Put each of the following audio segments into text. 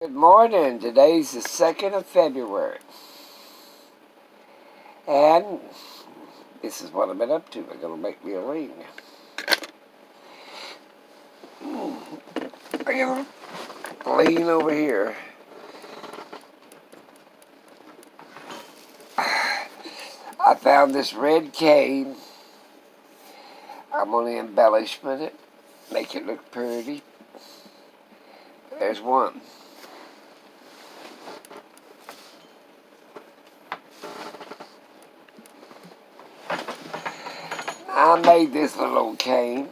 Good morning. Today's the 2nd of February. And this is what I've been up to. I'm going to make me a ring. I'm going to lean over here. I found this red cane. I'm going to embellish with it. Make it look pretty. There's one. I made this little cane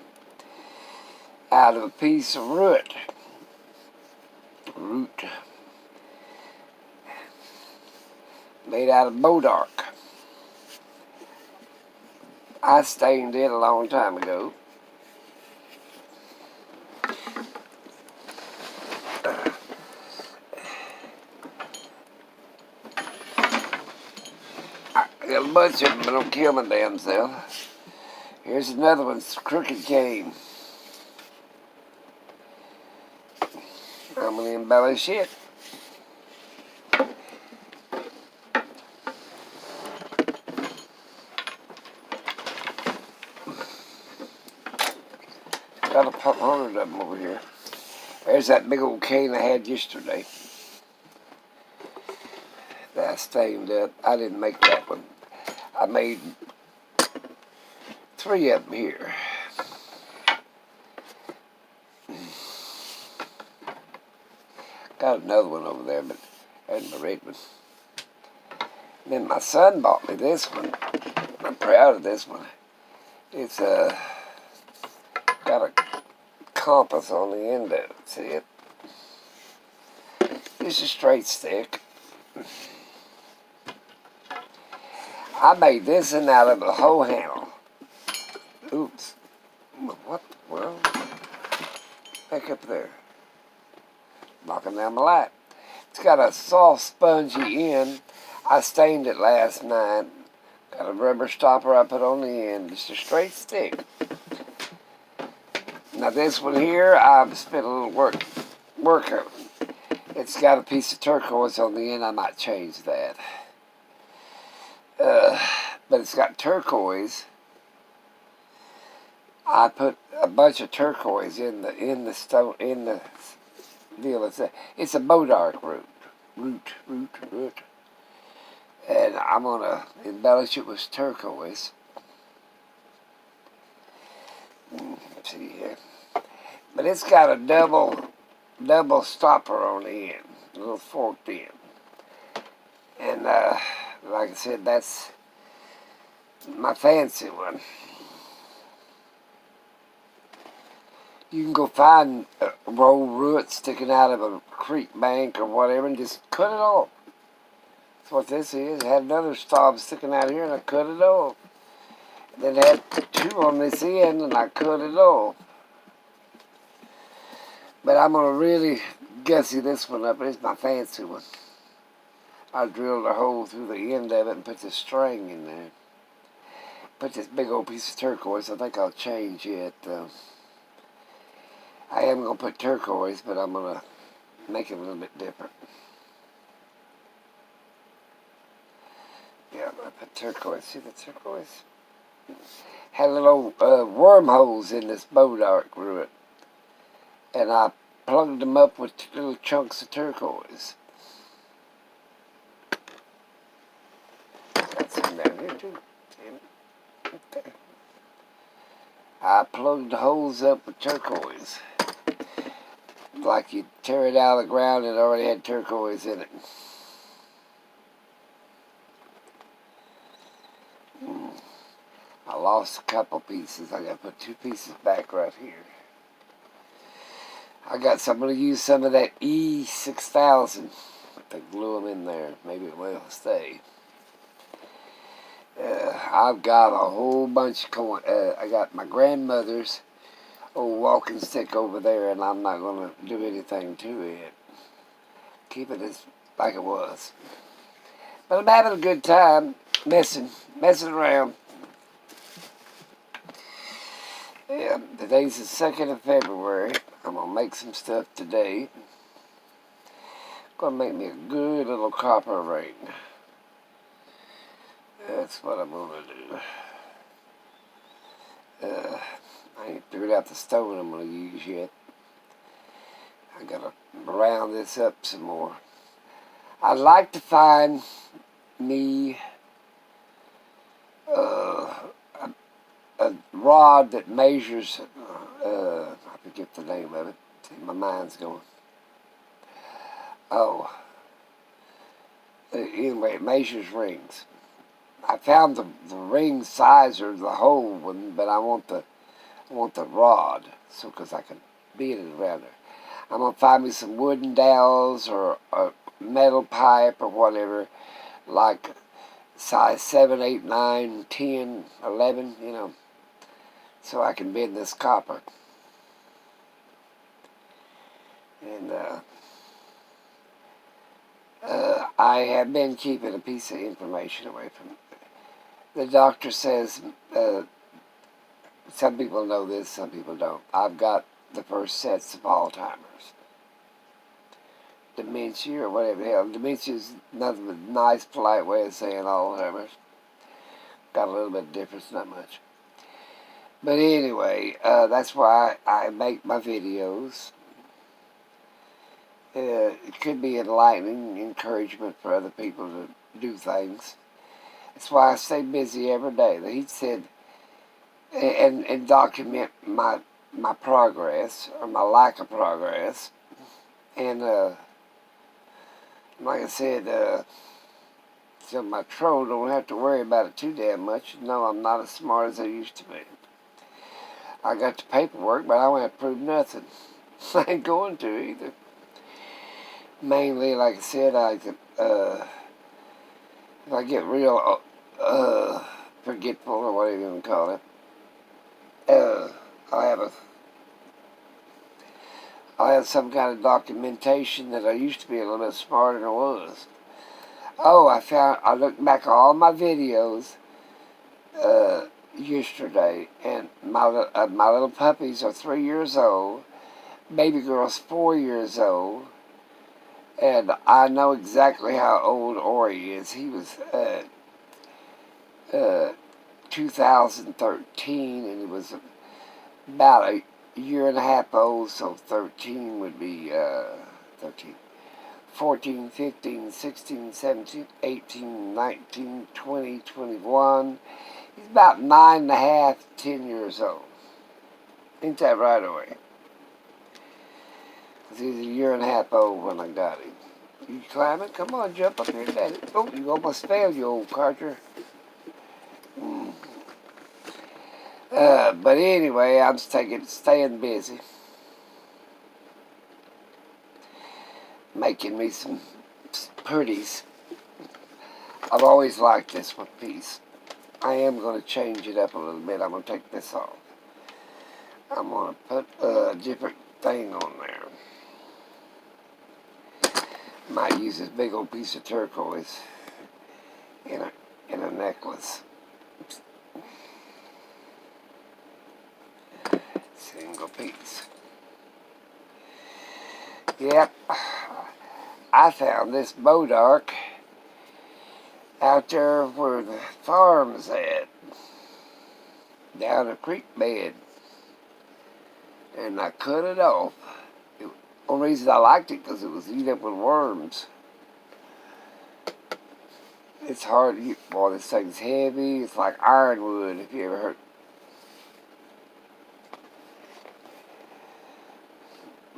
out of a piece of root. Made out of bodark. I stained it a long time ago. I got a bunch of them, but don't kill my damn self. Here's another one, it's a crooked cane. I'm going to embellish it. Got a 100 of them over here. There's that big old cane I had yesterday that I stained up. I didn't make that one. I made 3 of them here. Got another one over there, but there's my red one. And then my son bought me this one. I'm proud of this one. It's got a compass on the end of it. See it? It's a straight stick. I made this one out of a hoe handle. Oops. What the world? Back up there. Knocking down my light. It's got a soft, spongy end. I stained it last night. Got a rubber stopper I put on the end. Just a straight stick. Now this one here, I've spent a little work on. It's got a piece of turquoise on the end. I might change that. But it's got turquoise. I put a bunch of turquoise in the deal. It's a bodark root. And I'm gonna embellish it with turquoise. Let's see here. But it's got a double stopper on the end, a little forked end. And like I said, that's my fancy one. You can go find a roll root sticking out of a creek bank or whatever and just cut it off. That's what this is. I had another stub sticking out here and I cut it off. Then I had 2 on this end and I cut it off. But I'm going to really gussy this one up. It's my fancy one. I drilled a hole through the end of it and put the string in there. Put this big old piece of turquoise. I think I'll change it. I am going to put turquoise, but I'm going to make it a little bit different. Yeah, I'm going to put turquoise. See the turquoise? Had little wormholes in this bodark root. And I plugged them up with little chunks of turquoise. Got some down here too. Okay. I plugged the holes up with turquoise. Like you tear it out of the ground, it already had turquoise in it. I lost a couple pieces. I got to put 2 pieces back right here. I'm going to use some of that E6000 to glue them in there. Maybe it will stay. I've got a whole bunch of coin. I got my grandmother's old walking stick over there, and I'm not going to do anything to it. Keep it as like it was. But I'm having a good time messing around. Yeah, today's the 2nd of February. I'm going to make some stuff today. Gonna make me a good little copper ring. That's what I'm gonna do. I ain't figured out the stone I'm gonna use yet. I gotta round this up some more. I'd like to find me a rod that measures, I forget the name of it. My mind's going. Oh. Anyway, it measures rings. I found the ring size or the whole one, but I want the rod, so because I can beat it around there. I'm gonna find me some wooden dowels or a metal pipe or whatever, like size 7, 8, 9, 10, 11, you know, so I can bend this copper. And I have been keeping a piece of information away from it. The doctor says, some people know this, some people don't. I've got the first sets of Alzheimer's. Dementia or whatever the hell. Dementia is nothing but a nice, polite way of saying Alzheimer's. Got a little bit of difference, not much. But anyway, that's why I make my videos. It could be enlightening, encouragement for other people to do things. That's why I stay busy every day. He said, and document my progress, or my lack of progress. And like I said, so my troll don't have to worry about it too damn much. No, I'm not as smart as I used to be. I got the paperwork, but I don't have to prove nothing. I ain't going to either. Mainly, like I said, if I get real forgetful or whatever you want to call it, I'll have some kind of documentation that I used to be a little bit smarter than I was. Oh, I looked back at all my videos yesterday, and my little puppies are 3 years old, baby girl's 4 years old, and I know exactly how old Ori is. He was 2013, and he was about a year and a half old, so 13 would be 13. 14, 15, 16, 17, 18, 19, 20, 21. He's about 9 and a half, 10 years old. Ain't that right away? Because he's a year and a half old when I got him. You climbing? Come on, jump up here, Daddy. Oh, you almost failed, you old Carter. But anyway, I'm staying busy. Making me some pretties. I've always liked this one piece. I am going to change it up a little bit. I'm going to take this off. I'm going to put a different thing on there. Might use this big old piece of turquoise in a necklace. Single piece. Yep. I found this bodark out there where the farm's at, down a creek bed, and I cut it off. The only reason I liked it because it was eaten up with worms. It's hard to get. Boy, this thing's heavy. It's like ironwood, if you ever heard.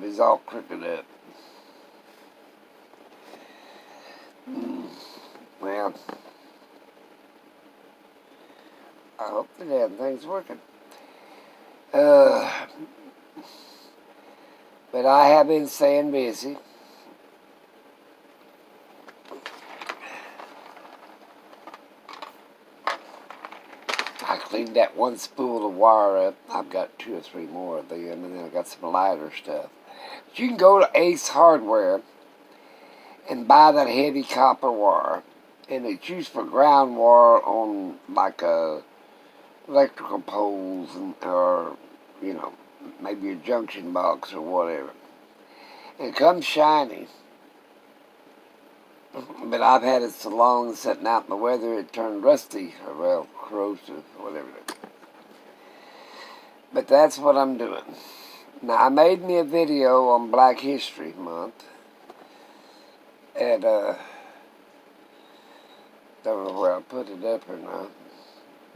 It's all crooked up. Well, I hope the damn thing's working. But I have been staying busy. I cleaned that one spool of wire up. I've got 2 or 3 more of them, and then I got some lighter stuff. But you can go to Ace Hardware and buy that heavy copper wire. And it's used for ground wire on like electrical poles or, you know, maybe a junction box or whatever. And it comes shiny. But I've had it so long sitting out in the weather it turned rusty, or well, corrosive, or whatever it is. But that's what I'm doing. Now, I made me a video on Black History Month, and don't know where I put it up or not,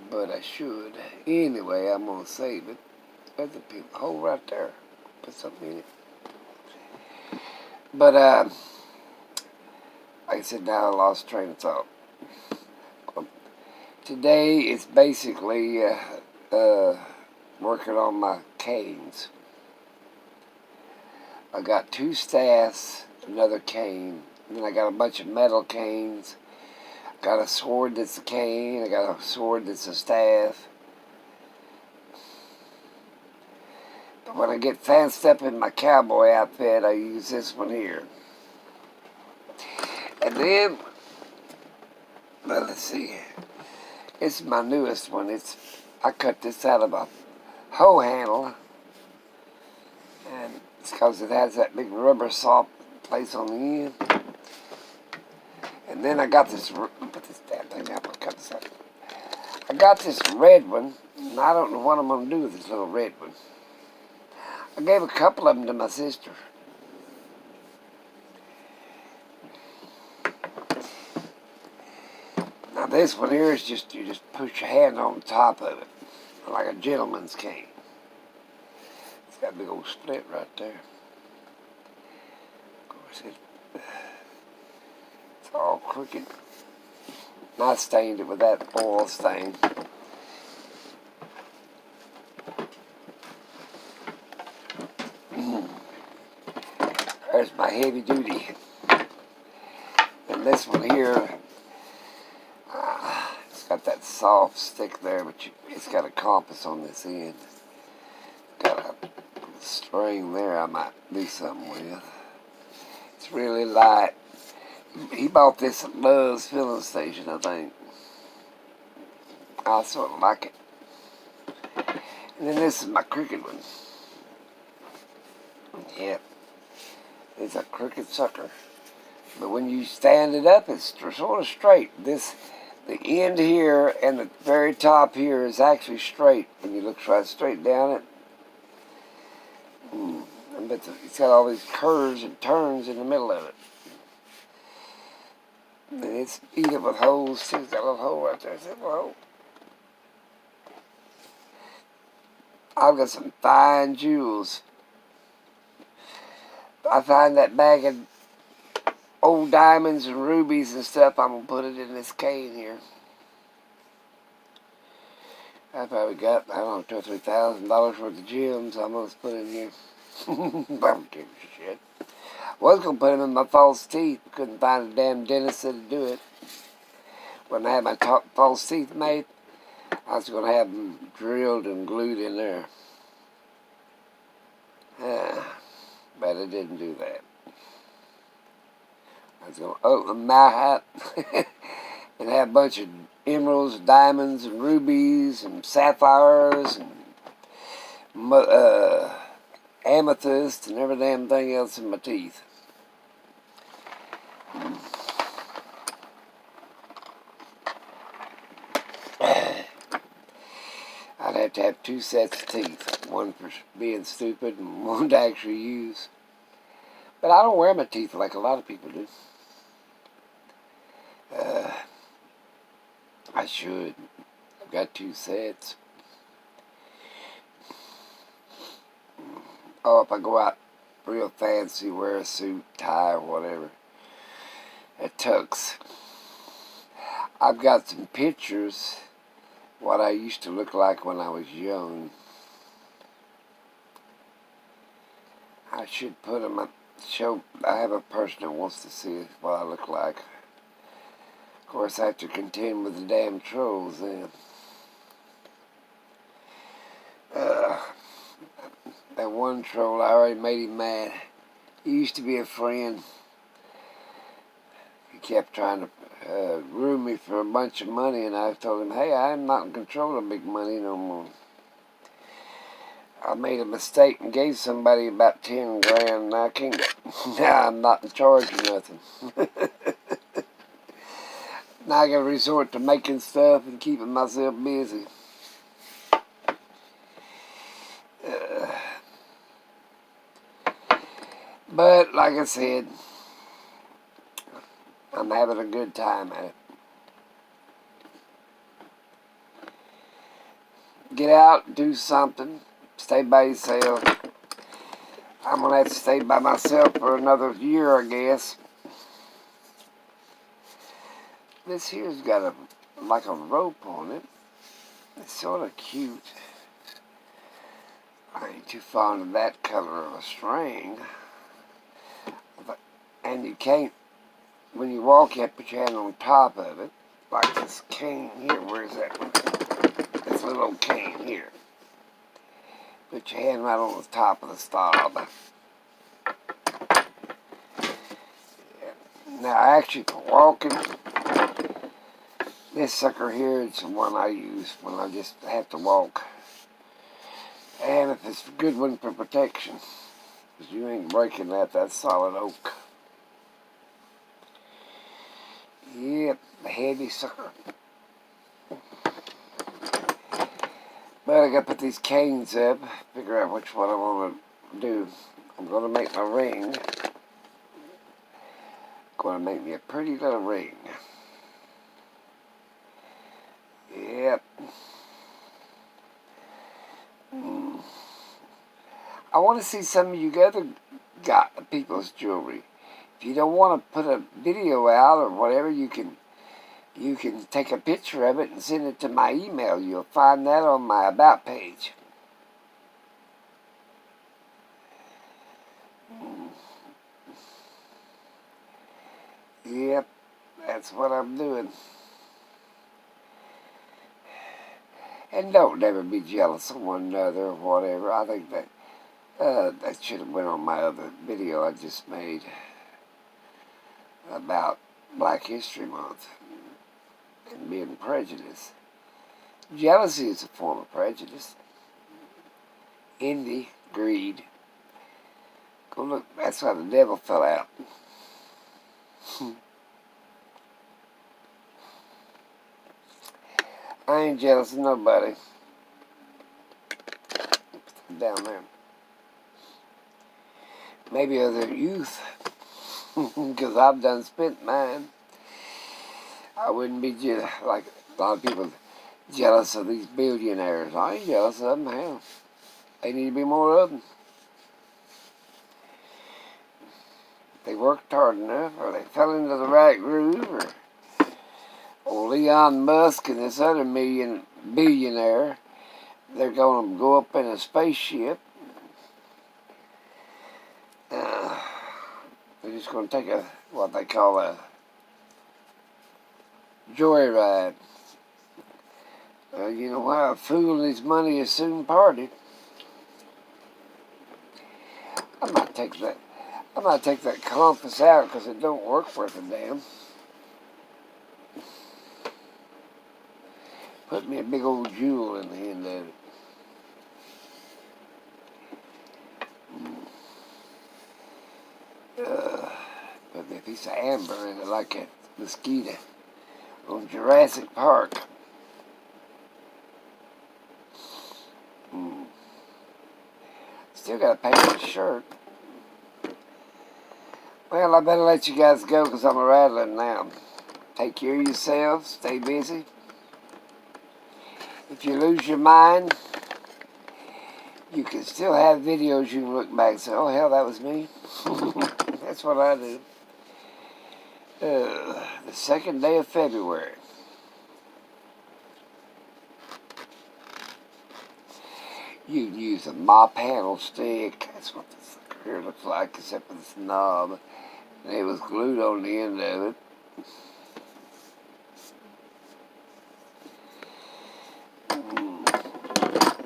but I should. Anyway, I'm going to save it. There's the people hole right there. Put something in it. But, like I said, now I lost train of thought. Today, it's basically working on my canes. I got 2 staffs, another cane, and then I got a bunch of metal canes. Got a sword that's a cane, I got a sword that's a staff. But when I get fanced up in my cowboy outfit, I use this one here. And then, well, let's see, it's my newest one. I cut this out of a hoe handle, and it's because it has that big rubber saw place on the end. And then I got this, put this damn thing out, I'll cut this out. I got this red one, and I don't know what I'm going to do with this little red one. I gave a couple of them to my sister. Now this one here is just, you just push your hand on the top of it, like a gentleman's cane. It's got a big old split right there. Of course, it's all crooked. And I stained it with that oil stain. There's my heavy duty. And this one here, it's got that soft stick there, but it's got a compass on this end. Got a string there I might do something with. It's really light. He bought this at Love's filling station, I think. I sort of like it. And then this is my crooked one. Yep. It's a crooked sucker. But when you stand it up, it's sort of straight. The end here and the very top here is actually straight. When you look right straight down it. But it's got all these curves and turns in the middle of it. And it's beat up with holes too. It's got a little hole right there. It's a little hole. I've got some fine jewels. I find that bag of old diamonds and rubies and stuff, I'm going to put it in this cane here. I probably got, I don't know, $2,000 or $3,000 worth of gems I'm going to put in here. I don't give a shit. I was going to put them in my false teeth. Couldn't find a damn dentist to do it. When I had my false teeth made, I was going to have them drilled and glued in there. But I didn't do that. I was going to open my hat and have a bunch of emeralds, diamonds, and rubies, and sapphires, and amethyst, and every damn thing else in my teeth. I'd have to have 2 sets of teeth. One for being stupid and one to actually use. But I don't wear my teeth like a lot of people do. I should. I've got 2 sets. Oh, if I go out real fancy, wear a suit, tie, or whatever, it tux. I've got some pictures what I used to look like when I was young. I should put them up. I have a person that wants to see what I look like. Of course, I have to contend with the damn trolls then. That one troll, I already made him mad. He used to be a friend. He kept trying to ruin me for a bunch of money, and I told him, hey, I'm not in control of big money no more. I made a mistake and gave somebody about 10 grand, and I can't go. Now I'm not in charge of nothing. Now I gotta resort to making stuff and keeping myself busy. But like I said, I'm having a good time at it. Get out, do something, stay by yourself. I'm gonna have to stay by myself for another year, I guess. This here's got like a rope on it. It's sort of cute. I ain't too fond of that color of a string. And you can't, when you walk, you have to put your hand on top of it. Like this cane here. Where's that one? This little old cane here. Put your hand right on the top of the stub. Now, actually, for walking, this sucker here is the one I use when I just have to walk. And if it's a good one for protection, because you ain't breaking that, that's solid oak. Yep, a heavy sucker. But I gotta put these canes up, figure out which one I want to do. I'm gonna make my ring. Gonna make me a pretty little ring. Yep. I want to see some of you other people's jewelry. If you don't want to put a video out or whatever, you can take a picture of it and send it to my email. You'll find that on my About page. Yep, that's what I'm doing. And don't ever be jealous of one another or whatever. I think that that should have went on my other video I just made about Black History Month and being prejudiced. Jealousy is a form of prejudice. Envy, greed. Go look, that's why the devil fell out. I ain't jealous of nobody. Down there. Maybe other youth, because I've done spent mine. I wouldn't be like a lot of people jealous of these billionaires. I ain't jealous of them. Hell, they need to be more of them. They worked hard enough, or they fell into the right groove, or Elon Musk and this other billionaire, they're going to go up in a spaceship. They're just going to take what they call a joyride. You know why? A fool and his money is soon parted. I might take that compass out because it don't work worth a damn. Put me a big old jewel in the end of it. Put me a piece of amber in it like a mosquito on Jurassic Park. Still got to paint my shirt. Well, I better let you guys go because I'm a-rattling now. Take care of yourselves. Stay busy. If you lose your mind, you can still have videos you can look back and say, oh, hell, that was me. That's what I do. The 2nd day of February. You can use a mop handle stick. That's what this here looks like, except for this knob. And it was glued on the end of it.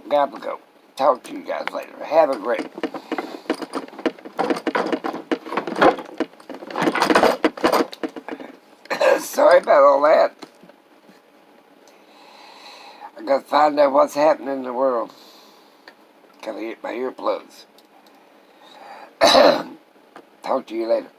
Gotta go. Talk to you guys later. Have a great one. Sorry about all that. I gotta find out what's happening in the world. Gotta get my earplugs. Talk to you later.